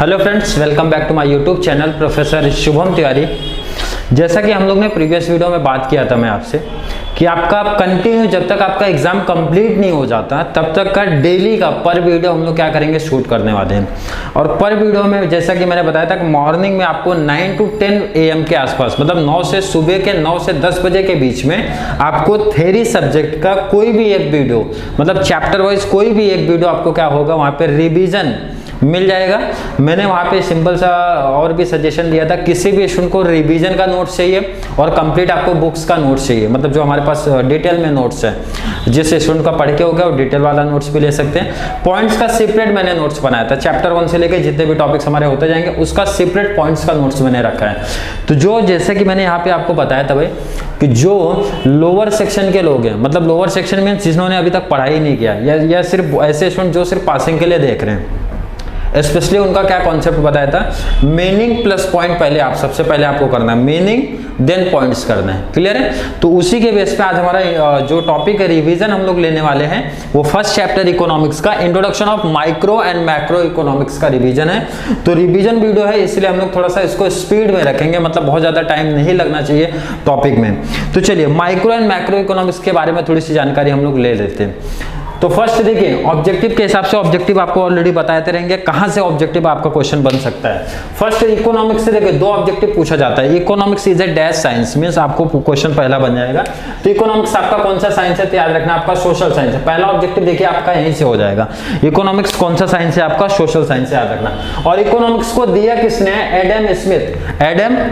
Hello friends, welcome back to my YouTube channel professor Shubham Tiwari. जैसा कि हम लोग ने प्रीवियस वीडियो में बात किया था मैं आपसे कि आपका कंटिन्यू जब तक आपका एग्जाम कंप्लीट नहीं हो जाता तब तक का डेली का पर वीडियो हम लोग क्या करेंगे, शूट करने वाले हैं। और पर वीडियो में जैसा कि मैंने बताया था कि मॉर्निंग में आपको 9 to 10 AM के आसपास, मतलब 9 से सुबह के 9 से 10 बजे के बीच में आपको थ्योरी सब्जेक्ट का कोई भी एक वीडियो, मतलब चैप्टर वाइज कोई भी एक वीडियो आपको क्या होगा, वहाँ पे रिविजन मिल जाएगा। मैंने वहाँ पे सिंपल सा और भी सजेशन दिया था, किसी भी स्टूडेंट को रिवीजन का नोट्स चाहिए और कंप्लीट आपको बुक्स का नोट्स चाहिए, मतलब जो हमारे पास डिटेल में नोट्स है, जिस स्टूडेंट का पढ़ के हो गया वो डिटेल वाला नोट्स भी ले सकते हैं। पॉइंट्स का सेपरेट मैंने नोट्स बनाया था, चैप्टर 1 से लेकर जितने भी टॉपिक्स हमारे होते जाएंगे उसका सेपरेट पॉइंट्स का नोट्स मैंने रखा है। तो जो जैसे कि मैंने यहाँ पे आपको बताया था भाई कि जो लोअर सेक्शन के लोग हैं, मतलब लोअर सेक्शन में जिन्होंने अभी तक पढ़ाई नहीं किया या सिर्फ ऐसे स्टूडेंट जो सिर्फ पासिंग के लिए देख रहे हैं, स्पेशली उनका क्या कॉन्सेप्ट बताया था, मीनिंग प्लस पॉइंट पहले आप सबसे पहले आपको करना है, मीनिंग देन पॉइंट्स करना है। क्लियर है? तो उसी के बेस पे आज हमारा जो टॉपिक है रिवीजन हम लोग लेने वाले हैं वो फर्स्ट चैप्टर इकोनॉमिक्स का introduction of micro and macro economics का रिवीजन है। तो रिवीजन वीडियो है इसलिए हम लोग थोड़ा सा इसको स्पीड में रखेंगे, मतलब बहुत ज्यादा टाइम नहीं लगना चाहिए टॉपिक में। तो चलिए माइक्रो एंड मैक्रो इकोनॉमिक्स के बारे में थोड़ी सी जानकारी हम लोग ले लेते हैं। तो फर्स्ट देखिए, ऑब्जेक्टिव के हिसाब से ऑब्जेक्टिव आपको ऑलरेडी बताते रहेंगे कहां से ऑब्जेक्टिव आपका क्वेश्चन बन सकता है। फर्स्ट इकोनॉमिक्स से देखिए दो ऑब्जेक्टिव पूछा जाता है। Economics is a dash science, means आपको क्वेश्चन पहला बन जाएगा। तो इकोनॉमिक्स आपका कौन सा साइंस है तो याद रखना आपका सोशल साइंस है। पहला ऑब्जेक्टिव देखिए आपका यहीं से हो जाएगा, इकोनॉमिक्स कौन सा साइंस है आपका, सोशल साइंस है, याद रखना। और इकोनॉमिक्स को दिया किसने, एडम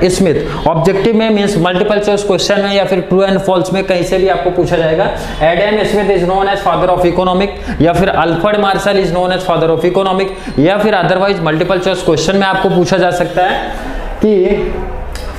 स्मिथ। ऑब्जेक्टिव में मींस मल्टीपल चॉइस क्वेश्चन में या फिर ट्रू एंड फॉल्स में कहीं से भी आपको पूछा जाएगा। Adam Smith is known as father of economic, या फिर Alfred Marshall is known as father of economic, या फिर अदरवाइज मल्टीपल चॉइस क्वेश्चन में आपको पूछा जा सकता है कि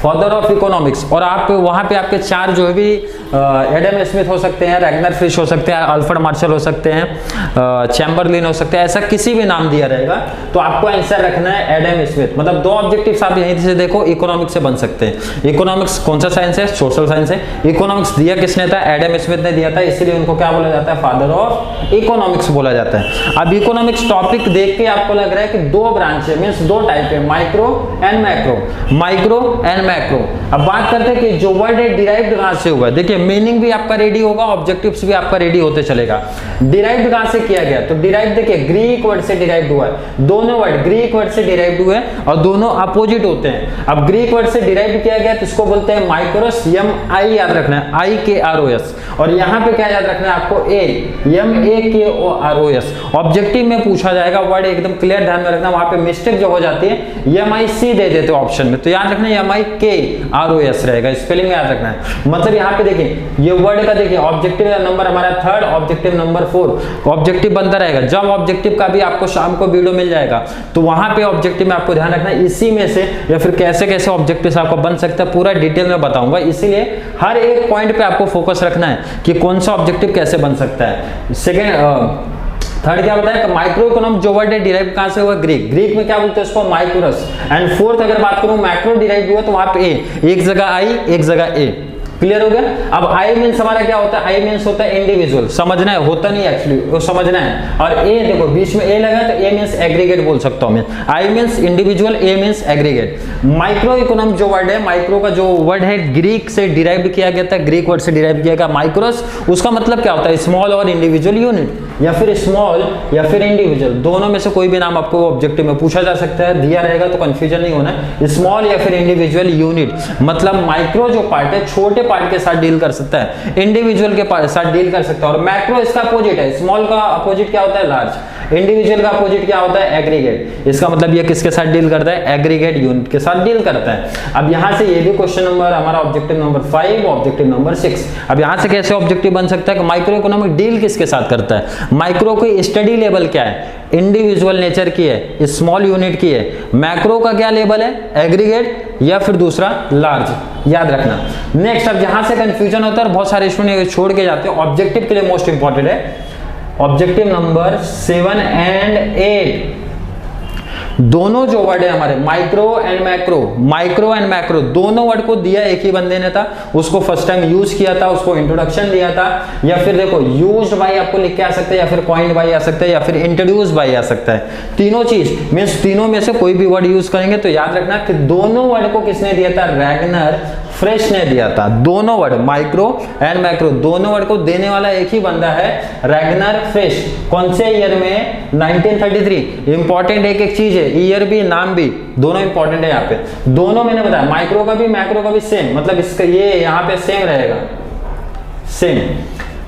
फादर ऑफ इकोनॉमिक्स। और आप वहां पे आपके चार जो भी एडम स्मिथ हो सकते हैं, रैगनर फिश हो सकते हैं, अल्फ्रेड मार्शल हो सकते हैं, चैम्बरलिन हो सकते हैं, ऐसा किसी भी नाम दिया रहेगा तो आपको आंसर रखना है एडम स्मिथ। मतलब दो ऑब्जेक्टिव्स आप यहीं से देखो इकोनॉमिक्स से बन सकते हैं। इकोनॉमिक्स कौन सा साइंस है, सोशल साइंस है। इकोनॉमिक्स दिया किसने था, एडम स्मिथ ने दिया था, इसलिए उनको क्या बोला जाता है, फादर ऑफ इकोनॉमिक्स बोला जाता है। अब इकोनॉमिक्स टॉपिक देख के आपको लग रहा है कि दो ब्रांच है, मींस दो टाइप है, micro and macro, micro and macro. अब बात करते हैं कि जो वर्ड है डिराइव्ड कहां से हुआ। देखिए मीनिंग भी आपका रेडी होगा, ऑब्जेक्टिव्स भी आपका रेडी होते चलेगा। डिराइव्ड कहां से किया गया, तो डिराइव्ड देखिए ग्रीक वर्ड से डिराइव्ड हुआ है। दोनों वर्ड ग्रीक वर्ड से डिराइव्ड हुए और दोनों अपोजिट होते हैं। अब ग्रीक वर्ड से डिराइव्ड किया गया तो इसको बोलते हैं माइक्रोस, MI याद रखना है, IKROS। और यहाँ पे क्या याद रखना है आपको, MAKOROS। ऑब्जेक्टिव में पूछा जाएगा वर्ड एकदम क्लियर ध्यान में रखना, वहां पे मिस्टेक जो हो जाती है MIC दे देते ऑप्शन में, तो याद रखना MIKROS रहेगा, स्पेलिंग में याद रखना है। मतलब यहाँ पे देखिए ये वर्ड का देखिए ऑब्जेक्टिव नंबर हमारा 3rd, ऑब्जेक्टिव नंबर 4 ऑब्जेक्टिव बनता रहेगा। जब ऑब्जेक्टिव का भी आपको शाम को वीडियो मिल जाएगा तो वहां पे ऑब्जेक्टिव में आपको ध्यान रखना है इसी में से या फिर कैसे कैसे ऑब्जेक्टिव आपको बन सकता है पूरा डिटेल में बताऊंगा, इसीलिए हर एक पॉइंट पे आपको फोकस रखना है कि कौन सा ऑब्जेक्टिव कैसे बन सकता है। सेकेंड थर्ड क्या बताया, माइक्रो इकोनॉमिक जो वर्ड है डिराइव कहां से हुआ, ग्रीक में क्या बोलते हैं उसको, माइक्रोस। एंड फोर्थ अगर बात करूं मैक्रो डिराइव हुआ तो वहां पे एक जगह आई एक जगह ए। क्लियर हो गया? अब आई मीन्स हमारा क्या होता है, आई मीन्स होता है इंडिविजुअल, समझना है, होता नहीं एक्चुअली, वो समझना है। और ए देखो बीच में ए लगा तो ए मीन्स एग्रीगेट बोल सकता हूं मैं, I means individual, A means aggregate. Micro economic जो वर्ड है, माइक्रो का जो वर्ड है ग्रीक से डिराइव किया गया था, ग्रीक वर्ड से डिराइव किया गया माइक्रोस। उसका मतलब क्या होता है, स्मॉल और इंडिविजुअल यूनिट, या फिर स्मॉल या फिर इंडिविजुअल, दोनों में से कोई भी नाम आपको ऑब्जेक्टिव में पूछा जा सकता है, दिया रहेगा तो कंफ्यूजन नहीं होना है। स्मॉल या फिर इंडिविजुअल यूनिट, मतलब माइक्रो जो पार्ट है छोटे पार्ट के साथ डील कर सकता है, इंडिविजुअल के साथ डील कर सकता है। और मैक्रो इसका अपोजिट है, स्मॉल का अपोजिट क्या होता है, लार्ज। इंडिविजुअल का अपोजिट क्या होता है, एग्रीगेट। इसका मतलब ये किसके साथ डील करता है, एग्रीगेट यूनिट के साथ डील करता है। अब यहां से ये भी क्वेश्चन नंबर हमारा ऑब्जेक्टिव नंबर 5, ऑब्जेक्टिव नंबर 6। अब यहां से कैसे ऑब्जेक्टिव बन सकता है कि माइक्रो इकोनॉमिक डील किसके साथ करता है। माइक्रो की स्टडी लेवल क्या है, इंडिविजुअल नेचर की है, स्मॉल यूनिट की है। मैक्रो का क्या लेवल है, एग्रीगेट या फिर दूसरा लार्ज, याद रखना। नेक्स्ट अब जहां से कंफ्यूजन होता है और बहुत सारे स्टूडेंट छोड़ के जाते हैं, ऑब्जेक्टिव के लिए मोस्ट इंपॉर्टेंट है ऑब्जेक्टिव नंबर 7 and 8। दोनों जो वर्ड है हमारे माइक्रो एंड मैक्रो दोनों वर्ड को दिया एक ही बंदे ने था, उसको फर्स्ट टाइम यूज किया था, उसको इंट्रोडक्शन दिया था, या फिर देखो यूज्ड बाय आपको लिख के आ सकता है, या फिर कॉइन्ड बाय आ सकता है, या फिर इंट्रोड्यूस बाय आ सकता है। तीनों चीज मींस तीनों में से कोई भी वर्ड यूज करेंगे तो याद रखना कि दोनों वर्ड को किसने दिया था, रैगनर फ्रेश ने दिया था। दोनों वर्ड माइक्रो एंड मैक्रो दोनों वर्ड को देने वाला एक ही बंदा है, रैगनर फ्रेश। कौन से ईयर में, 1933। इंपॉर्टेंट एक एक चीज है, ईयर भी नाम भी दोनों इंपॉर्टेंट है यहाँ पे। दोनों मैंने बताया, माइक्रो का भी मैक्रो का भी सेम, मतलब इसका ये यहाँ पे सेम रहेगा, सेम।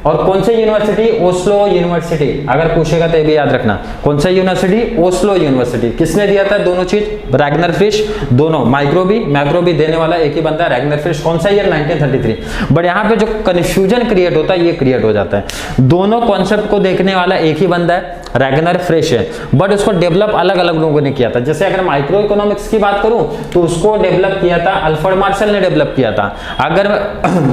और कौन से यूनिवर्सिटी, ओस्लो यूनिवर्सिटी, अगर पूछेगा तो ये भी याद रखना, कौन सा यूनिवर्सिटी, ओस्लो यूनिवर्सिटी। किसने दिया था दोनों चीज, रैगनर फिश। दोनों माइक्रो भी मैक्रो भी देने वाला एक ही बंदा, रैगनर फिश। कौन सा ईयर, 1933। बट यहाँ पे जो कंफ्यूजन क्रिएट होता है ये क्रिएट हो जाता है। दोनों कॉन्सेप्ट को देखने वाला एक ही बंदा है, रैगनर फ्रेश है, बट उसको डेवलप अलग अलग लोगों ने किया था। जैसे अगर माइक्रो इकोनॉमिक्स की बात करूं तो उसको डेवलप किया था अल्फ्रेड मार्शल ने डेवलप किया था। अगर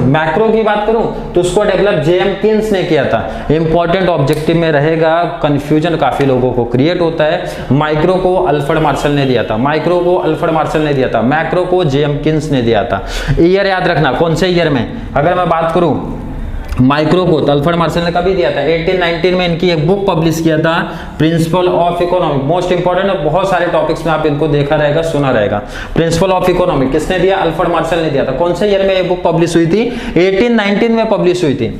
मैक्रो की बात करूं तो उसको डेवलप जेएम किन्स ने किया था। इंपॉर्टेंट ऑब्जेक्टिव में रहेगा, कंफ्यूजन काफी लोगों को क्रिएट होता है। माइक्रो को अल्फ्रेड मार्शल ने दिया था, माइक्रो को अल्फ्रेड मार्शल ने दिया था, मैक्रो को जेएम किन्स ने दिया था। ईयर याद रखना, कौन से ईयर में। अगर मैं बात करूं माइक्रो को तो अल्फ्रेड मार्शल ने कभी दिया था, 1819 में इनकी एक बुक पब्लिश किया था, principle of economic. Most important है, बहुत सारे टॉपिक्स में आप इनको देखा रहेगा, सुना रहेगा। प्रिंसिपल ऑफ इकोनॉमिक किसने दिया, अल्फ्रेड मार्शल ने दिया था। कौन से ईयर में ये बुक पब्लिश हुई थी, 1819 में पब्लिश हुई थी।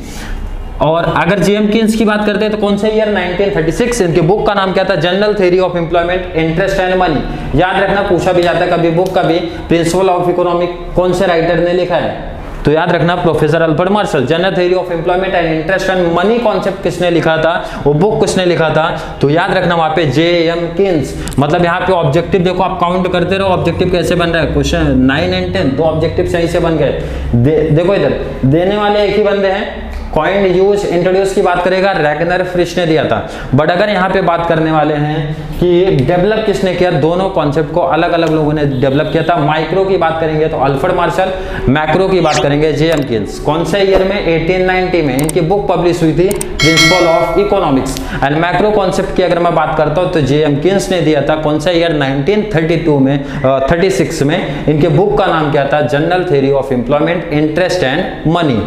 और अगर जेएम किन्स की बात करते हैं तो कौन से ईयर, 1936। इनके बुक का नाम क्या था, general theory of employment, interest and money. याद रखना, पूछा भी जाता है कभी बुक का भी। प्रिंसिपल ऑफ इकोनॉमिक कौन से राइटर ने लिखा है, तो याद रखना professor Alfred Marshall. General theory of employment and interest and money concept किसने लिखा था, वो बुक किसने लिखा था, तो याद रखना वहां पे जेएम किन्स। मतलब यहाँ पे ऑब्जेक्टिव देखो, आप काउंट करते रहो ऑब्जेक्टिव कैसे बन रहा है। क्वेश्चन 9 एंड 10 दो ऑब्जेक्टिव सही से बन गए। देखो इधर देने वाले एक ही बंदे हैं, कॉइन्ड, यूज, इंट्रोड्यूस की बात करेगा रैगनर फ्रिश ने दिया था। बट अगर यहाँ पे बात करने वाले हैं कि डेवलप किसने किया, दोनों कॉन्सेप्ट को अलग अलग लोगों ने डेवलप किया था। माइक्रो की बात करेंगे तो अल्फ्रेड मार्शल, मैक्रो की बात करेंगे जेएम किन्स। कौन से ईयर में, 1890 में इनकी बुक पब्लिश हुई थी, principle of economics. And macro concept की अगर मैं बात करता हूँ तो जेएम किन्स ने दिया था। कौन सा ईयर, 1932 में 36 में इनके बुक का नाम क्या था, general theory of employment, interest and money.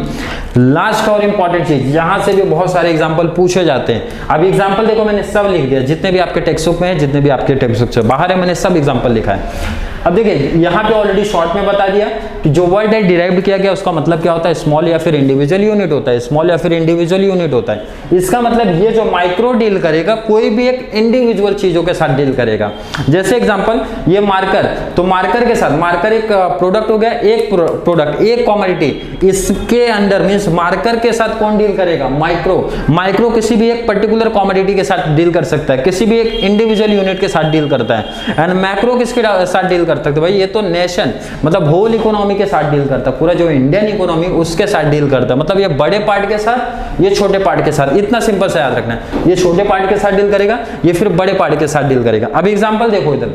Last और इंपॉर्टेंट चीज, यहां से भी बहुत सारे एग्जांपल पूछे जाते हैं। अब एग्जांपल देखो मैंने सब लिख दिया, जितने भी आपके टेक्स्ट बुक में है, जितने भी आपके टेक्स्ट बुक से बाहर है, मैंने सब एग्जांपल लिखा है। अब देखिए यहाँ पे ऑलरेडी शॉर्ट में बता दिया कि जो वर्ड है डिराइव्ड किया गया उसका मतलब क्या होता है, स्मॉल या फिर इंडिविजुअल यूनिट होता है, स्मॉल या फिर इंडिविजुअल यूनिट होता है। इसका मतलब ये जो माइक्रो डील करेगा कोई भी एक इंडिविजुअल चीजों के साथ डील करेगा। जैसे एग्जांपल ये मार्कर, तो मार्कर के साथ, मार्कर एक प्रोडक्ट हो गया, एक प्रोडक्ट एक कॉमोडिटी, इसके अंडर मींस मार्कर के साथ कौन डील करेगा, माइक्रो। माइक्रो किसी भी एक पर्टिकुलर कॉमोडिटी के साथ डील कर सकता है, किसी भी एक इंडिविजुअल यूनिट के साथ डील करता है। एंड मैक्रो किसके साथ डील करता है, भाई ये तो नेशन मतलब होल इकोनॉमी के साथ डील करता है, पूरा जो इंडियन इकोनॉमी उसके साथ डील करता है। मतलब ये बड़े पार्ट के साथ, ये छोटे पार्ट के साथ, इतना सिंपल सा याद रखना है। ये छोटे पार्ट के साथ डील करेगा, ये फिर बड़े पार्ट के साथ डील करेगा। अब एग्जांपल देखो इधर,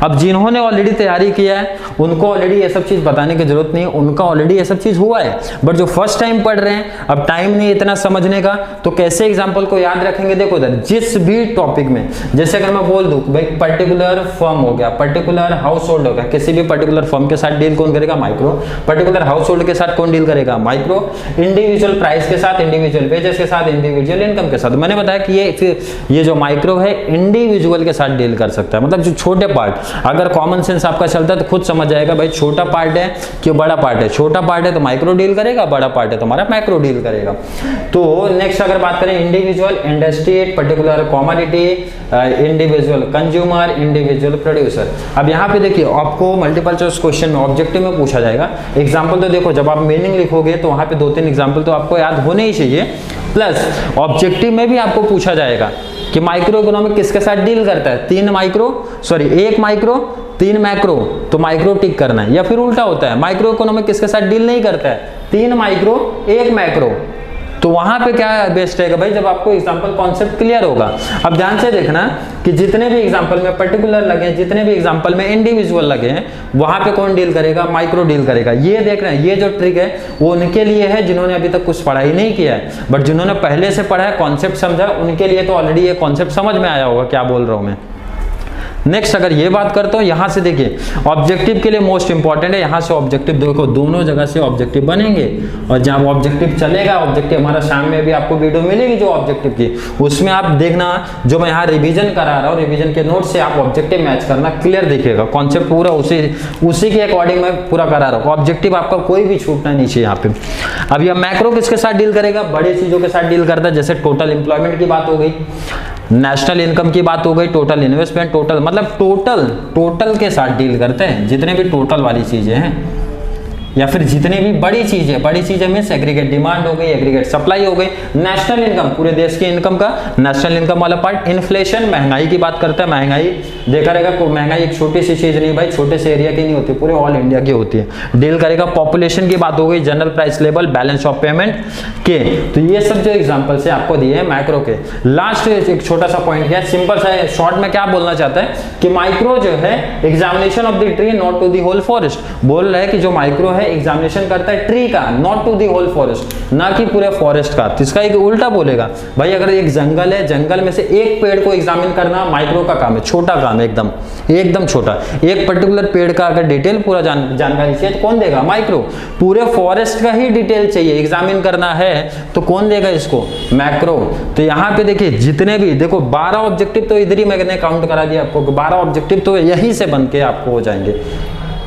अब जिन्होंने ऑलरेडी तैयारी किया है उनको ऑलरेडी ये सब चीज बताने की जरूरत नहीं है, उनका ऑलरेडी ये सब चीज हुआ है। बट जो फर्स्ट टाइम पढ़ रहे हैं, अब टाइम नहीं इतना समझने का, तो कैसे एग्जांपल को याद रखेंगे, देखो इधर जिस भी टॉपिक में, जैसे अगर मैं बोल दूं भाई पर्टिकुलर फर्म हो गया, पर्टिकुलर हाउस होल्ड हो गया, किसी भी पर्टिकुलर फर्म के साथ डील कौन करेगा, माइक्रो। पर्टिकुलर हाउस होल्ड के साथ कौन डील करेगा, माइक्रो। इंडिविजुअल प्राइस के साथ, इंडिविजुअल वेजेस के साथ, इंडिविजुअल इनकम के साथ। मैंने बताया कि ये जो माइक्रो है इंडिविजुअल के साथ डील कर सकता है, मतलब जो छोटे पार्ट। अगर कॉमन सेंस आपका चलता है तो खुद समझ जाएगा भाई छोटा पार्ट है कि बड़ा पार्ट है। छोटा पार्ट है तो माइक्रो डील करेगा, बड़ा पार्ट है तो हमारा मैक्रो डील करेगा। तो नेक्स्ट अगर बात करें individual industry, particular commodity, individual consumer, individual producer. अब यहाँ पे देखिए आपको मल्टीपल चॉइस क्वेश्चन में ऑब्जेक्टिव में पूछा जाएगा। एग्जाम्पल तो देखो जब आप मीनिंग लिखोगे तो वहां पे 2-3 एग्जाम्पल तो आपको याद होने ही चाहिए, प्लस ऑब्जेक्टिव में भी आपको पूछा जाएगा कि माइक्रो इकोनॉमिक किसके साथ डील करता है, एक माइक्रो 3 मैक्रो, तो माइक्रो टिक करना है। या फिर उल्टा होता है, माइक्रो इकोनॉमिक किसके साथ डील नहीं करता है, 3 माइक्रो 1 मैक्रो, तो वहां पे क्या बेस्ट रहेगा भाई, जब आपको एग्जांपल कॉन्सेप्ट क्लियर होगा। अब ध्यान से देखना कि जितने भी एग्जांपल में पर्टिकुलर लगे, जितने भी एग्जांपल में इंडिविजुअल लगे हैं, वहां पे कौन डील करेगा, माइक्रो डील करेगा। ये देख रहे हैं, ये जो ट्रिक है वो उनके लिए है जिन्होंने अभी तक कुछ पढ़ाई नहीं किया है, बट जिन्होंने पहले से पढ़ा है, कॉन्सेप्ट समझा, उनके लिए तो ऑलरेडी ये कॉन्सेप्ट समझ में आया होगा क्या बोल रहा हूं मैं। नेक्स्ट अगर ये बात करता हूँ, यहाँ से देखिए ऑब्जेक्टिव के लिए मोस्ट इंपॉर्टेंट है, यहाँ से ऑब्जेक्टिव देखो दोनों जगह से ऑब्जेक्टिव बनेंगे, और जहाँ ऑब्जेक्टिव चलेगा, ऑब्जेक्टिव हमारा शाम में भी आपको वीडियो मिलेगी जो ऑब्जेक्टिव की, उसमें आप देखना जो मैं यहाँ रिवीजन करा रहा हूँ, रिवीजन के नोट से आप ऑब्जेक्टिव मैच करना, क्लियर दिखेगा कॉन्सेप्ट पूरा उसी के अकॉर्डिंग मैं पूरा करा रहा हूँ। ऑब्जेक्टिव आपका कोई भी छूटना नहीं चाहिए यहाँ पे। अब यह मैक्रो किसके साथ डील करेगा, बड़ी चीजों के साथ डील करता है, जैसे टोटल एम्प्लॉयमेंट की बात हो गई, नेशनल इनकम की बात हो गई, टोटल इन्वेस्टमेंट, टोटल मतलब टोटल के साथ डील करते हैं, जितने भी टोटल वाली चीजें हैं, या फिर जितनी भी बड़ी चीजें मीन्स एग्रीगेट डिमांड हो गई, एग्रीगेट सप्लाई हो गई, नेशनल इनकम पूरे देश की इनकम का नेशनल इनकम वाला पार्ट, इन्फ्लेशन महंगाई की बात करता है, महंगाई देखा रहेगा, महंगाई एक छोटी सी चीज नहीं भाई, छोटे से एरिया की नहीं होती, पूरे ऑल इंडिया की होती है, डील करेगा। पॉपुलेशन की बात हो गई, general price level, balance of payment के, तो ये सब जो एग्जाम्पल से आपको दिए हैं मैक्रो के। लास्ट एक छोटा सा पॉइंट है, सिंपल सा शॉर्ट में क्या बोलना चाहता है कि माइक्रो जो है examination of the tree not to the whole forest, बोल रहा है कि जो माइक्रो है एग्जामिनेशन करता है ट्री का, not to the whole forest, ना कि पूरे फॉरेस्ट का। तो इसका एक उल्टा बोलेगा भाई, अगर एक जंगल है, जंगल में से एक पेड़ को एग्जामिन करना माइक्रो का काम है, छोटा काम है, एकदम छोटा। एक पर्टिकुलर पेड़ का अगर डिटेल पूरा जानकारी चाहिए तो कौन देगा, माइक्रो। पूरे फॉरेस्ट का ही डिटेल चाहिए एग्जामिन करना है तो कौन देगा इसको, मैक्रो। तो यहाँ पे देखिए जितने भी देखो 12 ऑब्जेक्टिव तो इधर ही मैंने काउंट करा दिया आपको, 12 ऑब्जेक्टिव तो यहीं से बन के आपको हो जाएंगे।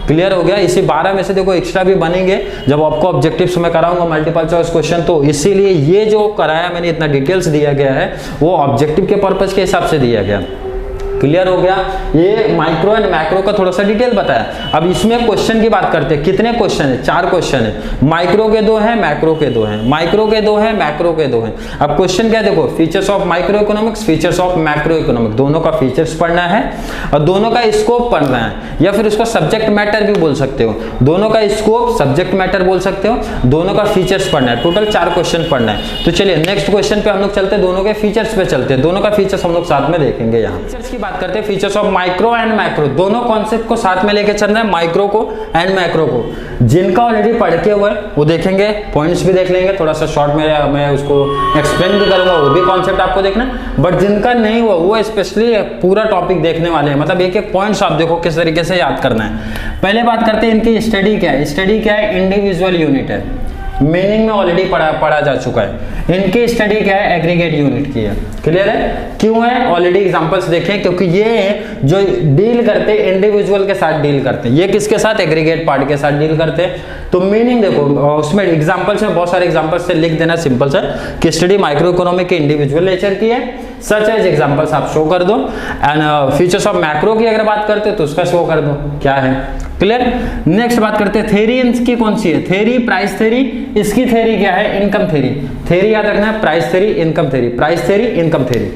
क्लियर हो गया। इसी 12 में से देखो एक्स्ट्रा भी बनेंगे जब आपको ऑब्जेक्टिव्स में कराऊंगा मल्टीपल चॉइस क्वेश्चन, तो इसीलिए ये जो कराया मैंने इतना डिटेल्स दिया गया है वो ऑब्जेक्टिव के पर्पस के हिसाब से दिया गया। क्लियर हो गया। ये माइक्रो एंड मैक्रो का थोड़ा सा डिटेल बताया। अब इसमें क्वेश्चन की बात करते हैं, कितने क्वेश्चन है, 4 क्वेश्चन है। माइक्रो के 2 हैं, मैक्रो के 2 हैं, माइक्रो के 2 हैं, मैक्रो के 2 हैं। अब क्वेश्चन क्या देखो, features of micro economics, features of macro economics, दोनों का फीचर्स पढ़ना है और दोनों का स्कोप पढ़ना है, या फिर उसको सब्जेक्ट मैटर भी बोल सकते हो। दोनों का स्कोप सब्जेक्ट मैटर बोल सकते हो, दोनों का फीचर्स पढ़ना है। टोटल 4 क्वेश्चन पढ़ना है। तो चलिए नेक्स्ट क्वेश्चन पे हम लोग चलते हैं, दोनों के फीचर्स पे चलते हैं। दोनों का फीचर्स हम लोग साथ में देखेंगे। यहाँ फीचर्स की बात करते हैं, features of micro and macro, दोनों कॉन्सेप्ट को साथ में लेके चलना है, माइक्रो को एंड मैक्रो को। जिनका ऑलरेडी पढ़ के हुआ है वो देखेंगे, पॉइंट्स भी देख लेंगे, थोड़ा सा शॉर्ट में मैं उसको एक्सप्लेन भी करूंगा, वो भी कॉन्सेप्ट आपको देखना। बट जिनका नहीं हुआ वो स्पेशली पूरा टॉपिक देखने वाले हैं, मतलब एक एक पॉइंट्स आप देखो किस तरीके से याद करना है। पहले बात करते हैं इनकी स्टडी क्या है। स्टडी क्या है, इंडिविजुअल यूनिट है, मीनिंग में ऑलरेडी पढ़ा जा चुका है। इनकी स्टडी क्या है, एग्रीगेट यूनिट की है। क्लियर है, क्यों है, ऑलरेडी एग्जांपल्स देखें, क्योंकि ये जो डील करते हैं इंडिविजुअल के साथ डील करते हैं, ये किसके साथ, एग्रीगेट पार्ट के साथ डील करते हैं। तो मीनिंग देखो उसमें एग्जांपल्स में बहुत सारे एग्जांपल्स से लिख देना, सिंपल सा कि स्टडी माइक्रो इकोनॉमिक के इंडिविजुअल नेचर की है, सच एज एग्जांपल्स आप शो कर दो। एंड फीचर्स ऑफ मैक्रो की अगर बात करते हैं तो उसका शो कर दो क्या है। क्लियर। नेक्स्ट बात करते हैं थ्योरी इनकी कौन सी है, थ्योरी, प्राइस थ्योरी। इसकी थ्योरी क्या है, इनकम थ्योरी। थ्योरी याद रखना है, price theory, income theory, price theory, income theory.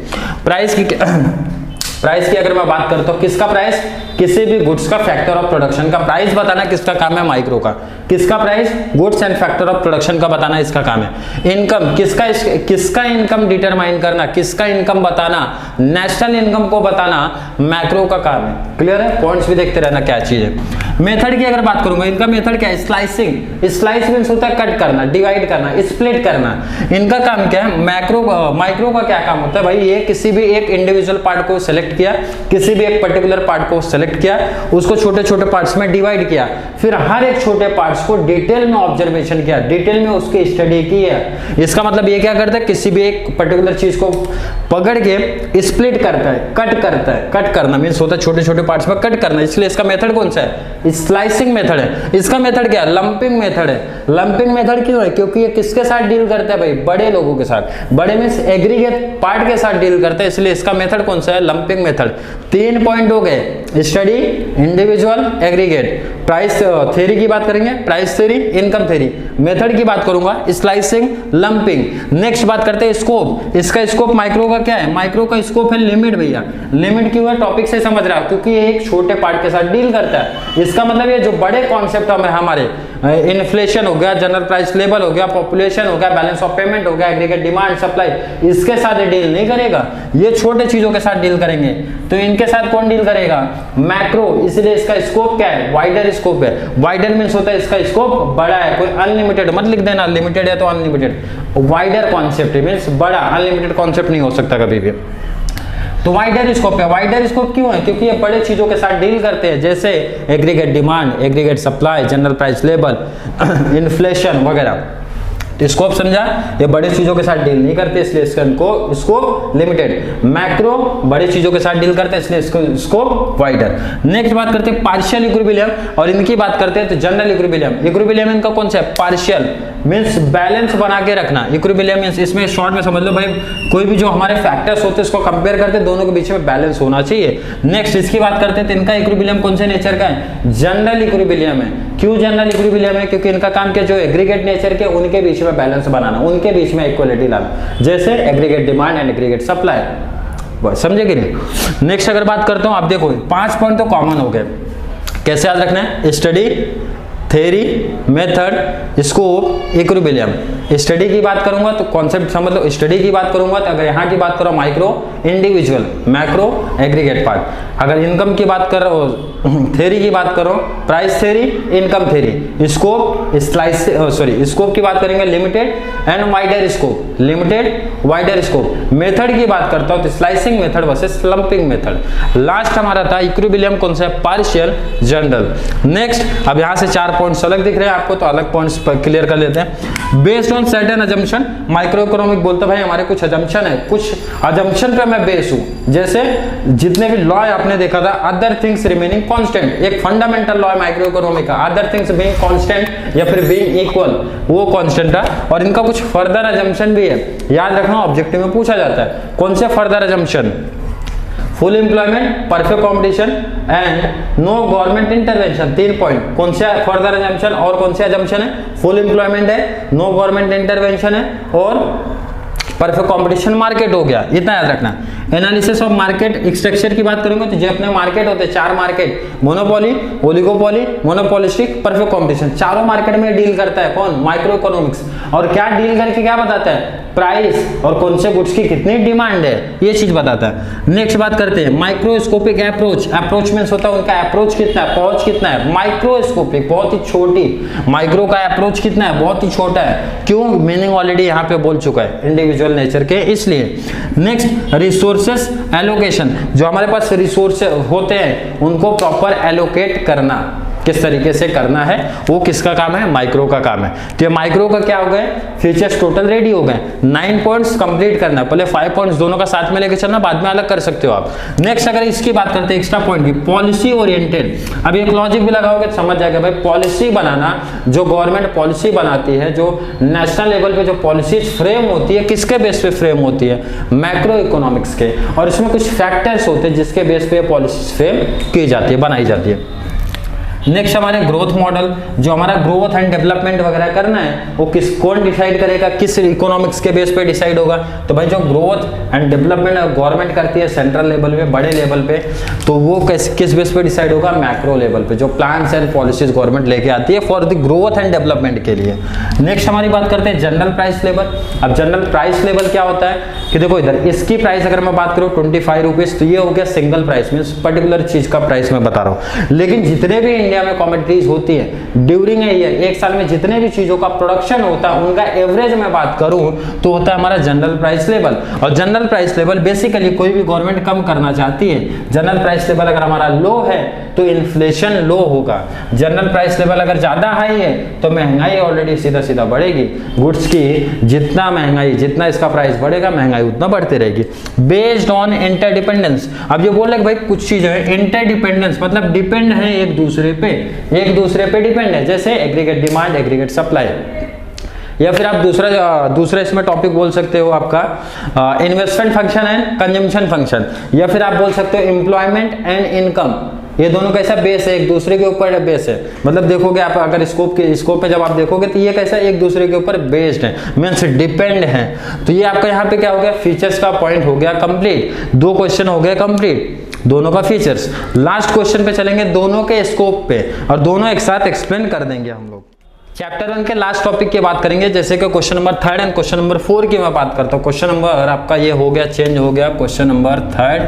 Price की अगर मैं बात करता हूँ, किसका प्राइस, किसी भी गुड्स का फैक्टर ऑफ प्रोडक्शन का प्राइस बताना किसका काम है, माइक्रो का। किसका price, goods and factor of production का बताना इसका काम है। इनकम, किसका इनकम डिटरमाइन करना, किसका इनकम बताना, नेशनल इनकम को बताना मैक्रो का काम है। क्लियर है, पॉइंट्स भी देखते रहना क्या चीज है। मेथड की अगर बात करूंगा, इनका मेथड क्या है, स्लाइसिंग। स्लाइस मींस होता है कट करना, डिवाइड करना, स्प्लिट करना। इनका काम क्या है, माइक्रो का क्या काम होता है भाई, ये किसी भी एक इंडिविजुअल पार्ट को सेलेक्ट किया, किसी भी एक पर्टिकुलर पार्ट को सेलेक्ट किया, उसको छोटे छोटे पार्ट्स में डिवाइड किया, फिर हर एक छोटे पार्ट्स को डिटेल में ऑब्जर्वेशन किया, डिटेल में उसकी स्टडी की है। इसका मतलब ये क्या करता है, किसी भी एक पर्टिकुलर चीज को पकड़ के स्प्लिट करता है, कट करता है। कट करना मींस होता है छोटे छोटे पार्ट्स में कट करना, इसलिए इसका मेथड कौन सा है, स्लाइसिंग मेथड है। इसका मेथड क्या है, लंपिंग मेथड है। लंपिंग मेथड क्यों है, क्योंकि ये किसके साथ डील करता है भाई, बड़े लोगों के साथ, बड़े मींस एग्रीगेट पार्ट के साथ डील करता है, इसलिए इसका मेथड कौन सा है, लंपिंग मेथड। 3 पॉइंट हो गए, study, individual, aggregate. Price theory की बात करेंगे, price theory, income theory. Method की बात करूंगा, स्लाइसिंग, लंपिंग। नेक्स्ट बात करते हैं स्कोप। इसका स्कोप माइक्रो का क्या है, माइक्रो का स्कोप है लिमिट भैया। लिमिट क्यों है, टॉपिक से समझ रहा है, क्योंकि ये एक छोटे पार्ट के साथ डील करता है। इसका मतलब ये जो बड़े कॉन्सेप्ट है हमारे, इन्फ्लेशन हो गया, जनरल प्राइस लेवल हो गया, पॉपुलेशन हो गया, बैलेंस ऑफ पेमेंट हो गया, एग्रीगेट डिमांड सप्लाई, इसके साथ डील नहीं करेगा, ये छोटे चीजों के साथ डील करेंगे। तो इनके साथ कौन डील करेगा, मैक्रो। इसलिए इसका स्कोप क्या है, वाइडर स्कोप है। वाइडर मींस होता है इसका स्कोप बड़ा है, कोई अनलिमिटेड मत लिख देना, लिमिटेड है तो अनलिमिटेड। वाइडर कॉन्सेप्ट मींस बड़ा, अनलिमिटेड कॉन्सेप्ट नहीं हो सकता कभी भी। तो तो वाइडर स्कोप है। वाइडर स्कोप क्यों है? क्योंकि ये बड़े चीजों के साथ डील करते हैं, जैसे aggregate demand, aggregate supply, general price level, inflation वगैरह। तो स्कोप समझा, ये बड़े चीजों के साथ डील नहीं करते, इसलिए इसको स्कोप लिमिटेड। मैक्रो बड़ी चीजों के साथ डील करते हैं, इसलिए इसको स्कोप वाइडर। नेक्स्ट बात करते हैं पार्शियल इक्विलिब्रियम, और इनकी बात करते हैं तो जनरल इक्विलिब्रियम। इक्विलिब्रियम इनका कौन सा है? पार्शियल मींस बैलेंस बना के रखना। इक्विलिब्रियम मींस इसमें शॉर्ट में समझ लो भाई, कोई भी जो हमारे फैक्टर्स होते हैं उसको कंपेयर करते हैं, दोनों के बीच में बैलेंस होना चाहिए। नेक्स्ट इसकी बात करते हैं तो इनका इक्विलिब्रियम कौन से नेचर का है? जनरल इक्विलिब्रियम है। क्यों जनरल इक्विलिब्रियम है? क्योंकि इनका काम क्या, जो एग्रीगेट नेचर के उनके बीच में बैलेंस बनाना, उनके बीच में इक्वलिटी लाना, जैसे aggregate demand and aggregate supply. समझे कि नहीं? नेक्स्ट अगर बात करता हूं, आप देखो 5 पॉइंट तो कॉमन हो गए। कैसे याद रखना है? Study, theory, method, scope, equilibrium. Study की बात करूंगा तो कॉन्सेप्ट समझ लो। स्टडी की बात करूंगा तो अगर यहाँ की बात करो micro, individual, macro, aggregate part. अगर इनकम की बात कर रहा हो, थ्योरी की बात करो, price theory, income theory. Scope, scope की बात करेंगे limited and wider scope, limited, wider scope. Method की बात करता हूं तो slicing method versus lumping method. Last हमारा था इक्विलिब्रियम कौन सा है? Partial, general. नेक्स्ट अब यहां से 4 पॉइंट्स अलग दिख रहे हैं आपको, तो अलग पॉइंट्स क्लियर कर लेते हैं। Based on certain assumption, micro economic बोलता भाई हमारे कुछ अजम्पशन है, कुछ अजम्पशन पे मैं बेस हूं। जैसे जितने भी लॉ आपने देखा था, अदर थिंग्स रिमेनिंग कांस्टेंट, एक फंडामेंटल लॉ है माइक्रो इकोनॉमिक का, अदर थिंग्स बीइंग कांस्टेंट या फिर बीइंग इक्वल, वो कांस्टेंट था। और इनका कुछ फर्दर अजम्पशन भी है, याद रखना ऑब्जेक्टिव में पूछा जाता है। कौन से further assumption? Full employment, perfect competition and no government intervention. 3 point. कौन से फर्दर अजम्पशन और कौन से अजम्पशन है? फुल एम्प्लॉयमेंट है, नो गवर्नमेंट इंटरवेंशन है और परफेक्ट कंपटीशन मार्केट हो गया, इतना याद रखना। एनालिसिस ऑफ मार्केट स्ट्रक्चर की बात करूंगा तो जो अपने मार्केट होते हैं 4 market, monopoly, oligopoly, monopolistic, perfect competition. चारों मार्केट में डील करता है कौन? Micro economics. और क्या डील करके क्या बताता है? प्राइस और कौन से गुड्स की कितनी डिमांड है, ये चीज बताता है। नेक्स्ट बात करते हैं माइक्रोस्कोपिक अप्रोच। अप्रोच मींस होता है उनका अप्रोच कितना है, पहुंच कितना है। माइक्रोस्कोपिक बहुत ही छोटी, माइक्रो का अप्रोच कितना है? बहुत ही छोटा है। क्यों? मीनिंग ऑलरेडी यहाँ पे बोल चुका है, इंडिविजुअल नेचर के, इसलिए। नेक्स्ट रिसोर्सेस एलोकेशन, जो हमारे पास रिसोर्स होते हैं उनको प्रॉपर एलोकेट करना, किस तरीके से करना है, वो किसका काम है? माइक्रो का काम है। तो ये माइक्रो का क्या हो गए? फीचर्स टोटल रेडी हो गए। 9 पॉइंट्स कंप्लीट करना, पहले 5 पॉइंट्स दोनों का साथ में लेके चलना, बाद में अलग कर सकते हो आप। नेक्स्ट अगर इसकी बात करते हैं एक्स्ट्रा पॉइंट की, पॉलिसी ओरिएंटेड। अब एक लॉजिक भी लगाओगे तो समझ जाएगा भाई, पॉलिसी बनाना, जो गवर्नमेंट पॉलिसी बनाती है, जो नेशनल लेवल पे जो पॉलिसी फ्रेम होती है, किसके बेस पे फ्रेम होती है? मैक्रो इकोनॉमिक्स के। और इसमें कुछ फैक्टर्स होते हैं जिसके बेस पे पॉलिसी फ्रेम की जाती है, बनाई जाती है। नेक्स्ट हमारे ग्रोथ मॉडल, जो हमारा ग्रोथ एंड डेवलपमेंट वगैरह करना है वो कौन डिसाइड करेगा, किस इकोनॉमिक्स के बेस पे डिसाइड होगा? तो भाई जो ग्रोथ एंड डेवलपमेंट गवर्नमेंट करती है सेंट्रल लेवल पे, बड़े लेवल पे, तो वो किस बेस पे डिसाइड होगा? मैक्रो लेवल पे, जो प्लान्स एंड पॉलिसीज गवर्नमेंट लेके आती है for the growth and development के लिए। नेक्स्ट हमारी बात करते हैं जनरल प्राइस लेवल। अब जनरल प्राइस लेवल क्या होता है कि देखो इधर इसकी प्राइस अगर मैं बात करूँ 25 रुपीज, तो ये हो गया सिंगल प्राइस, मींस पर्टिकुलर चीज का प्राइस मैं बता रहा हूँ। लेकिन जितने भी इंडिया में कमोडिटीज होती है ड्यूरिंग ए ईयर, एक साल में जितने भी चीजों का प्रोडक्शन होता है उनका एवरेज मैं बात करूं तो होता है हमारा जनरल प्राइस लेवल। और जनरल प्राइस लेवल बेसिकली कोई भी गवर्नमेंट कम करना चाहती है, जनरल प्राइस लेवल अगर हमारा लो है तो इन्फ्लेशन लो होगा, जनरल प्राइस लेवल अगर ज्यादा हाई है तो महंगाई ऑलरेडी सीधा सीधा बढ़ेगी। गुड्स की जितना महंगाई, जितना इसका प्राइस बढ़ेगा महंगाई उतना बढ़ती रहेगी। बेस्ड ऑन इंटरडिपेंडेंस, अब ये बोल रहे भाई कुछ चीजें है इंटरडिपेंडेंस, मतलब डिपेंड है एक दूसरे पे डिपेंड है, जैसे एग्रीगेट डिमांड, एग्रीगेट सप्लाई। या फिर आप दूसरा इसमें टॉपिक बोल सकते हो आपका investment function and consumption function, या फिर आप बोल सकते हो एम्प्लॉयमेंट एंड इनकम। ये दोनों कैसा बेस है, एक दूसरे के ऊपर बेस है। मतलब देखोगे आप अगर स्कोप पे जब आप देखोगे तो ये कैसा एक दूसरे के ऊपर बेस्ड है, मीन्स डिपेंड है। तो ये आपका यहाँ पे क्या हो गया, फीचर्स का पॉइंट हो गया कंप्लीट। 2 क्वेश्चन हो गए कंप्लीट दोनों का फीचर्स। लास्ट क्वेश्चन पे चलेंगे दोनों के स्कोप पे और दोनों एक साथ एक्सप्लेन कर देंगे हम लोग। चैप्टर 1 के लास्ट टॉपिक की बात करेंगे, जैसे कि question number 3 and question number 4 की मैं बात करता हूँ। क्वेश्चन नंबर आपका ये हो गया, चेंज हो गया, क्वेश्चन नंबर 3।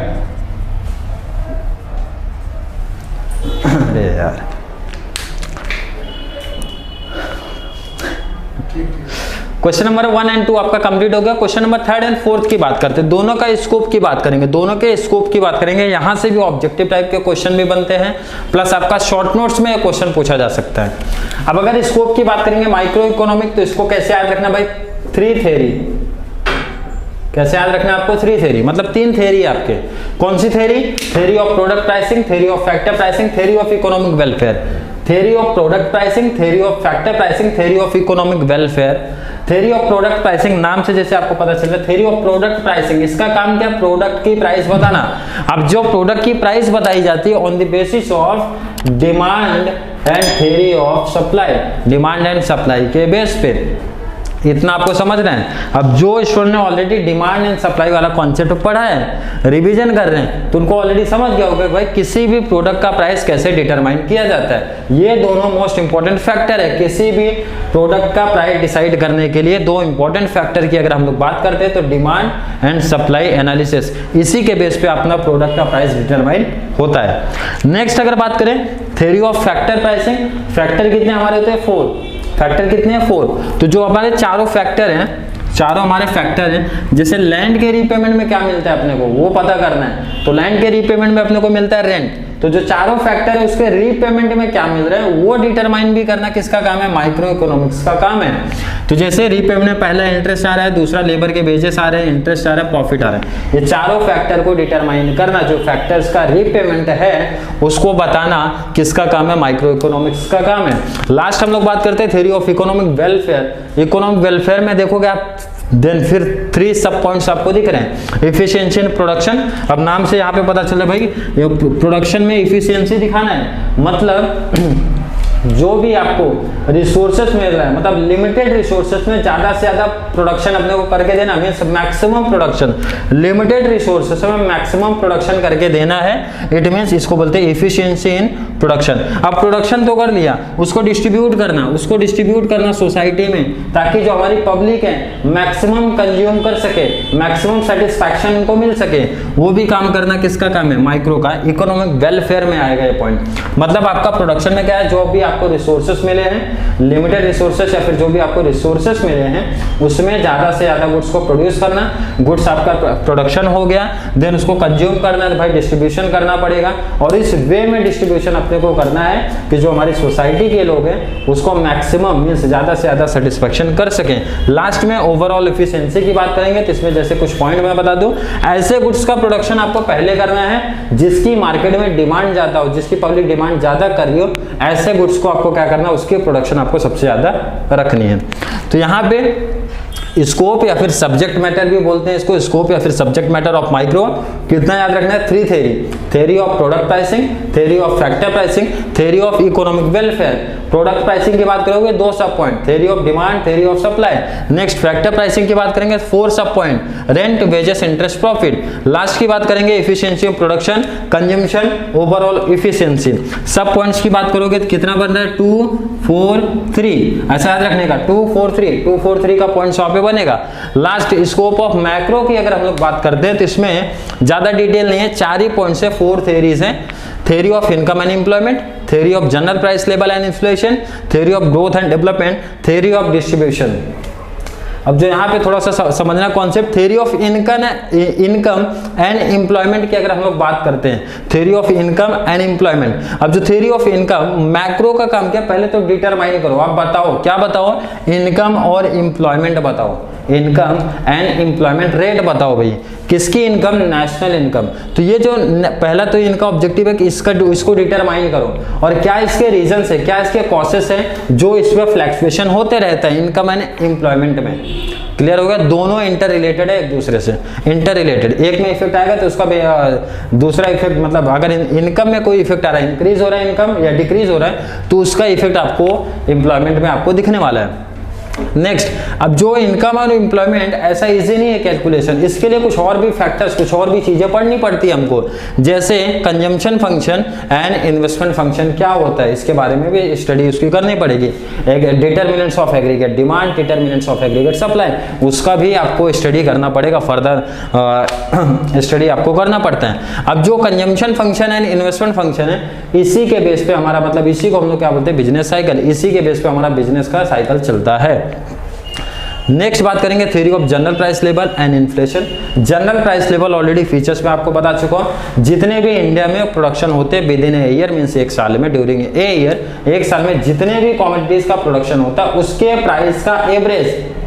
अरे यार क्वेश्चन नंबर 1 एंड 2 आपका कंप्लीट हो गया। क्वेश्चन नंबर 3 एंड 4 की बात करते हैं, दोनों का स्कोप की बात करेंगे, दोनों के स्कोप की बात करेंगे। यहां से भी ऑब्जेक्टिव टाइप के क्वेश्चन भी बनते हैं, प्लस आपका शॉर्ट नोट्स में क्वेश्चन पूछा जा सकता है। अब अगर स्कोप की बात करेंगे माइक्रो इकोनॉमिक, तो इसको कैसे याद रखना भाई, 3 थ्योरी। कैसे याद रखना आपको, 3 थ्योरी, मतलब 3 थ्योरी आपके। कौन सी theory, theory of product pricing, theory of factor pricing, theory of economic welfare. Theory of product pricing, theory of factor pricing, theory of economic welfare. Theory of product pricing नाम से जैसे आपको पता चल रहा है, थ्योरी ऑफ प्रोडक्ट प्राइसिंग, इसका काम क्या, प्रोडक्ट की प्राइस बताना। अब जो प्रोडक्ट की प्राइस बताई जाती है on the basis of demand and theory of supply, demand and supply के बेस पे, इतना आपको समझ रहे हैं। अब जो स्टूडेंट ने ऑलरेडी डिमांड एंड सप्लाई वाला कॉन्सेप्ट पढ़ा है, रिवीजन कर रहे हैं, तो उनको ऑलरेडी समझ गया होगा भाई किसी भी प्रोडक्ट का प्राइस कैसे डिटरमाइन किया जाता है। ये दोनों मोस्ट इंपॉर्टेंट फैक्टर है किसी भी प्रोडक्ट का प्राइस डिसाइड करने के लिए। दो इंपॉर्टेंट फैक्टर की अगर हम लोग बात करते हैं तो डिमांड एंड सप्लाई एनालिसिस, इसी के बेस पे अपना प्रोडक्ट का प्राइस डिटरमाइन होता है। नेक्स्ट अगर बात करें theory of factor pricing, factor कितने हमारे होते हैं, 4। फैक्टर कितने हैं, 4। तो जो हमारे चारों फैक्टर हैं, चारों हमारे फैक्टर हैं, जैसे लैंड के रीपेमेंट में क्या मिलता है अपने को वो पता करना है, तो लैंड के रीपेमेंट में अपने को मिलता है रेंट। तो जो चारों फैक्टर है उसके रीपेमेंट में क्या मिल रहा है वो डिटरमाइन भी करना किसका काम है, माइक्रो इकोनॉमिक्स का काम है। तो जैसे रीपेमेंट में पहला इंटरेस्ट आ रहा है, दूसरा लेबर के वेजेस आ रहे हैं, इंटरेस्ट आ रहा है, प्रॉफिट आ रहा है, ये चारों फैक्टर को डिटरमाइन करना, जो फैक्टर्स का रीपेमेंट है उसको बताना किसका काम है, माइक्रो इकोनॉमिक्स का काम है। लास्ट हम लोग बात करते हैं theory of economic welfare. Economic welfare में देखोगे आप, देन फिर 3 सब पॉइंट्स आपको दिख रहे हैं। इफिशिएंसी इन प्रोडक्शन, अब नाम से यहाँ पे पता चला भाई प्रोडक्शन में इफिशिएंसी दिखाना है, मतलब जो भी आपको रिसोर्सेस मिल रहा है, मतलब लिमिटेड रिसोर्सेस में ज्यादा से ज्यादा प्रोडक्शन अपने को करके देना, means maximum production, limited resources में मैक्सिमम प्रोडक्शन करके देना है, इट मींस इसको बोलते हैं इफिशिएंसी इन प्रोडक्शन। अब प्रोडक्शन तो कर लिया, उसको डिस्ट्रीब्यूट करना सोसाइटी में, ताकि जो हमारी पब्लिक है मैक्सिमम कंज्यूम कर सके, मैक्सिमम सेटिस्फैक्शन उनको मिल सके, वो भी काम करना किसका काम है, माइक्रो का। इकोनॉमिक वेलफेयर में आएगा ये पॉइंट, मतलब आपका प्रोडक्शन में क्या है, जो भी आपको रिसोर्सेस मिले हैं, लिमिटेड रिसोर्सेस या फिर जो भी आपको रिसोर्सेस मिले हैं उसमें ज्यादा से ज्यादा गुड्स को प्रोड्यूस करना, गुड्स आपका प्रोडक्शन हो गया, देन उसको कंज्यूम करना है, भाई डिस्ट्रीब्यूशन करना पड़ेगा, और इस वे में डिस्ट्रीब्यूशन अपने को करना है कि जो हमारी सोसाइटी के लोग हैं उसको मैक्सिमम मींस ज्यादा से ज्यादा सेटिस्फेक्शन कर सकें। लास्ट में ओवरऑल एफिशिएंसी की बात करेंगे, तो इसमें जैसे कुछ पॉइंट मैं बता दूं, ऐसे गुड्स का प्रोडक्शन आपको पहले करना है जिसकी मार्केट में डिमांड ज्यादा हो, जिसकी पब्लिक डिमांड ज्यादा कर रही हो, ऐसे गुड्स को आपको क्या करना है, उसकी प्रोडक्शन आपको सबसे ज्यादा रखनी है। तो यहाँ पे स्कोप या फिर सब्जेक्ट मैटर भी बोलते हैं इसको, स्कोप या फिर सब्जेक्ट मैटर ऑफ माइक्रो कितना याद रखना है, 3 theory, theory of product pricing, theory of factor pricing, theory of economic welfare. Product pricing की बात करोगे 2 सब point, theory of demand, theory of supply. Next factor pricing की बात करेंगे 4 सब point, rent, wages, interest, profit. Last की बात करेंगे efficiency of production, consumption, overall efficiency. सब पॉइंट्स की बात करोगे तो कितना बन रहा है, 2 4 3, ऐसा याद रखने का, 2 4 3 का पॉइंट्स वहां पे बनेगा। लास्ट स्कोप ऑफ मैक्रो की अगर हम लोग बात करते हैं तो इसमें ज्यादा डिटेल नहीं है, 4 ही पॉइंट्स है, 4 थ्योरीज हैं। Theory of income and employment, theory of general price level and inflation, theory of growth and development, theory of distribution. अब जो यहाँ पे थोड़ा सा समझना concept, theory of income and employment की अगर हम लोग बात करते हैं, theory of income and employment. अब जो थ्योरी ऑफ इनकम, मैक्रो का काम क्या, पहले तो डिटरमाइन करो, आप बताओ क्या बताओ, इनकम और एम्प्लॉयमेंट बताओ, इनकम एंड एम्प्लॉयमेंट रेट बताओ भाई, किसकी इनकम, नेशनल इनकम। तो ये जो पहला तो इनका ऑब्जेक्टिव है कि इसको डिटरमाइन करो, और क्या इसके रीजंस है, क्या इसके कॉसेस है जो इसमें फ्लक्चुएशन होते रहता है इनकम एंड एम्प्लॉयमेंट में। क्लियर हो गया, दोनों इंटर रिलेटेड है एक दूसरे से, इंटर रिलेटेड, एक में इफेक्ट आएगा तो उसका दूसरा इफेक्ट, मतलब अगर इनकम में कोई इफेक्ट आ रहा है, इंक्रीज हो रहा है इनकम या डिक्रीज हो रहा है, तो उसका इफेक्ट आपको एम्प्लॉयमेंट में आपको दिखने वाला है। नेक्स्ट, अब जो इनकम और एम्प्लॉयमेंट ऐसा इजी नहीं है कैलकुलेशन, इसके लिए कुछ और भी फैक्टर्स, कुछ और भी चीजें पढ़नी पड़ती है हमको, जैसे consumption function and investment function क्या होता है, इसके बारे में भी स्टडी उसकी करनी पड़ेगी। एक determinants of aggregate demand, determinants of aggregate supply, उसका भी आपको स्टडी करना पड़ेगा, फर्दर स्टडी आपको करना पड़ता है। अब जो consumption function and investment function है, इसी के बेस पे हमारा, मतलब इसी को हम लोग क्या बोलते हैं, बिजनेस साइकिल, इसी के बेस पे हमारा बिजनेस का साइकिल चलता है। नेक्स्ट बात करेंगे theory of general price level and inflation. General price level already features में आपको बता चुका हूं, जितने भी इंडिया में प्रोडक्शन होते हैं with in a year means एक साल में, ड्यूरिंग ए ईयर, एक साल में जितने भी कमोडिटीज का प्रोडक्शन होता है उसके प्राइस का एवरेज,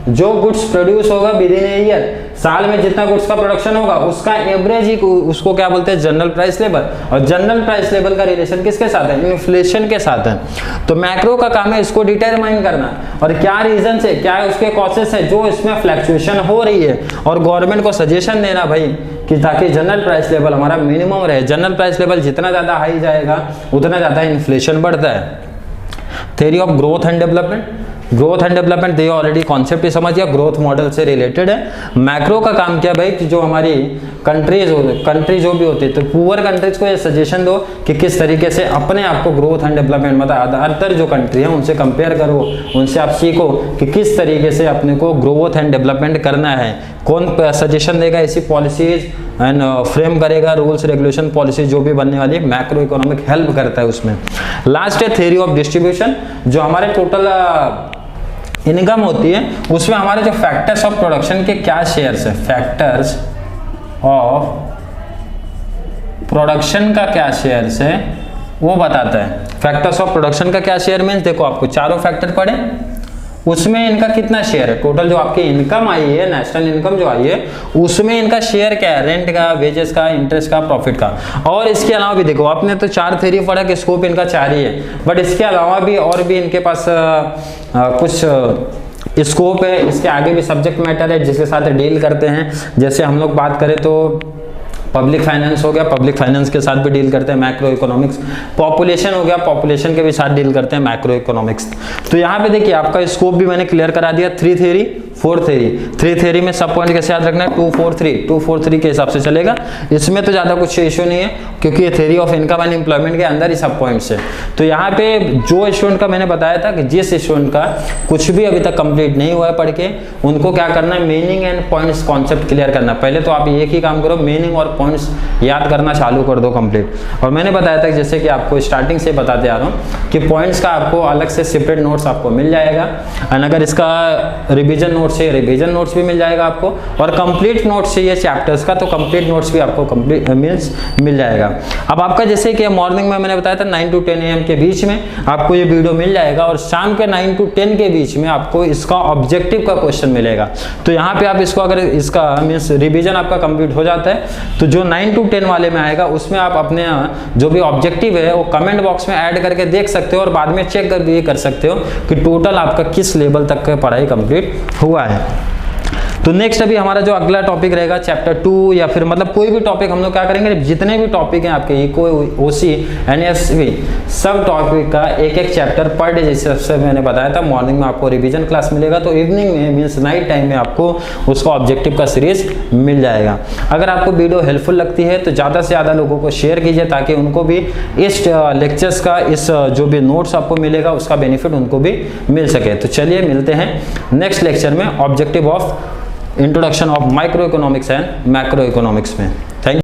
जो गुड्स प्रोड्यूस होगा विद इन ए ईयर, साल में जितना गुड्स का प्रोडक्शन होगा उसका एवरेज ही उसको क्या बोलते हैं, जनरल प्राइस लेवल। और जनरल प्राइस लेवल का रिलेशन किसके साथ है, इन्फ्लेशन के साथ है। तो मैक्रो का काम है इसको डिटरमाइन करना और क्या रीजन है, क्या है उसके कॉसेस है जो इसमें फ्लक्चुएशन हो रही है, और गवर्नमेंट को सजेशन देना भाई कि ताकि जनरल प्राइस लेवल हमारा मिनिमम रहे। जनरल प्राइस लेवल जितना ज्यादा हाई जाएगा उतना ज्यादा इन्फ्लेशन बढ़ता है। Theory of growth and development, growth and development ये ऑलरेडी कॉन्सेप्ट ही समझ गया, ग्रोथ मॉडल से रिलेटेड है। मैक्रो का काम क्या भाई कि जो हमारी कंट्री जो भी होती है, तो पुअर कंट्रीज को ये सजेशन दो कि किस तरीके से अपने आप को ग्रोथ एंड डेवलपमेंट, मतलब अदर जो कंट्री है उनसे कंपेयर करो, उनसे आप सीखो कि किस तरीके से अपने को ग्रोथ एंड डेवलपमेंट करना है। कौन सजेशन देगा, ऐसी पॉलिसीज एंड फ्रेम करेगा, रूल्स रेगुलेशन पॉलिसी जो भी बनने वाली है, मैक्रो इकोनॉमिक हेल्प करता है उसमें। लास्ट है थ्योरी ऑफ डिस्ट्रीब्यूशन, जो हमारे टोटल इनकम होती है उसमें हमारे जो फैक्टर्स ऑफ प्रोडक्शन के क्या शेयर्स है, फैक्टर्स ऑफ प्रोडक्शन का क्या शेयर्स है वो बताता है। फैक्टर्स ऑफ प्रोडक्शन का क्या शेयर मीन्स, देखो आपको चारों फैक्टर पढ़े, उसमें इनका कितना शेयर है, टोटल जो आपकी इनकम आई है, नेशनल इनकम जो आई है, उसमें इनका शेयर क्या है, रेंट का, वेजेस का, इंटरेस्ट का, प्रॉफिट का। और इसके अलावा भी देखो, आपने तो चार थ्योरी पढ़ा कि स्कोप इनका चार ही है, बट इसके अलावा भी और भी इनके पास कुछ स्कोप है, इसके आगे भी सब्जेक्ट मैटर है जिसके साथ डील करते हैं। जैसे हम लोग बात करें तो पब्लिक फाइनेंस हो गया, पब्लिक फाइनेंस के साथ भी डील करते हैं मैक्रो इकोनॉमिक्स। पॉपुलेशन हो गया, पॉपुलेशन के भी साथ डील करते हैं मैक्रो इकोनॉमिक्स। तो यहाँ पे देखिए आपका स्कोप भी मैंने क्लियर करा दिया, 3 थ्योरी 4 थ्योरी। 3 थ्योरी में सब पॉइंट कैसे याद रखना है, 2 4 3 के हिसाब से चलेगा। इसमें तो ज्यादा कुछ इशू नहीं है क्योंकि ये theory of income and employment के अंदर ही सब पॉइंट्स है। तो यहाँ पे जो स्टूडेंट का मैंने बताया था कि जिस स्टूडेंट का कुछ भी अभी तक कंप्लीट नहीं हुआ है पढ़ के, उनको क्या करना है, meaning and points concept clear करना। पहले तो आप एक ही काम करो, मीनिंग और पॉइंट्स याद करना चालू कर दो कंप्लीट। और मैंने बताया था जैसे कि आपको स्टार्टिंग से बताते आ रहा हूँ कि पॉइंट्स का आपको अलग से सेपरेट नोट्स आपको मिल जाएगा, एंड अगर इसका रिवीजन नोट्स है, रिवीजन नोट्स भी मिल जाएगा आपको, और कंप्लीट नोट्स चाहिए चैप्टर्स का तो कंप्लीट नोट्स भी आपको कंप्लीट मींस मिल जाएगा। अब आपका जैसे कि मॉर्निंग में मैंने बताया था 9 to 10 AM के बीच में आपको ये वीडियो मिल जाएगा, और शाम के 9 to 10 के बीच में आपको इसका ऑब्जेक्टिव का क्वेश्चन मिलेगा। तो यहाँ पे आप इसको अगर इसका मींस रिवीजन आपका कंप्लीट हो जाता है तो जो 9 to 10 वाले में आएगा उसमें आप अपने जो भी ऑब्जेक्टिव है वो कमेंट बॉक्स में ऐड करके देख सकते हो, और बाद में चेक कर भी कर सकते हो कि टोटल आपका किस लेवल तक का पढ़ाई कंप्लीट हुआ है। तो नेक्स्ट अभी हमारा जो अगला टॉपिक रहेगा चैप्टर 2, या फिर मतलब कोई भी टॉपिक हम लोग क्या करेंगे, जितने भी टॉपिक हैं आपके इको, ओसी, एनएसवी, सब टॉपिक का एक एक चैप्टर पर डे, जैसे मैंने बताया था मॉर्निंग में आपको रिवीजन क्लास मिलेगा, तो इवनिंग में मीन्स नाइट टाइम में आपको उसका ऑब्जेक्टिव का सीरीज मिल जाएगा। अगर आपको वीडियो हेल्पफुल लगती है तो ज़्यादा से ज़्यादा लोगों को शेयर कीजिए ताकि उनको भी इस लेक्चर्स का, इस जो भी नोट्स आपको मिलेगा उसका बेनिफिट उनको भी मिल सके। तो चलिए मिलते हैं नेक्स्ट लेक्चर में, objective of introduction of micro economics and macro economics में। Thank you.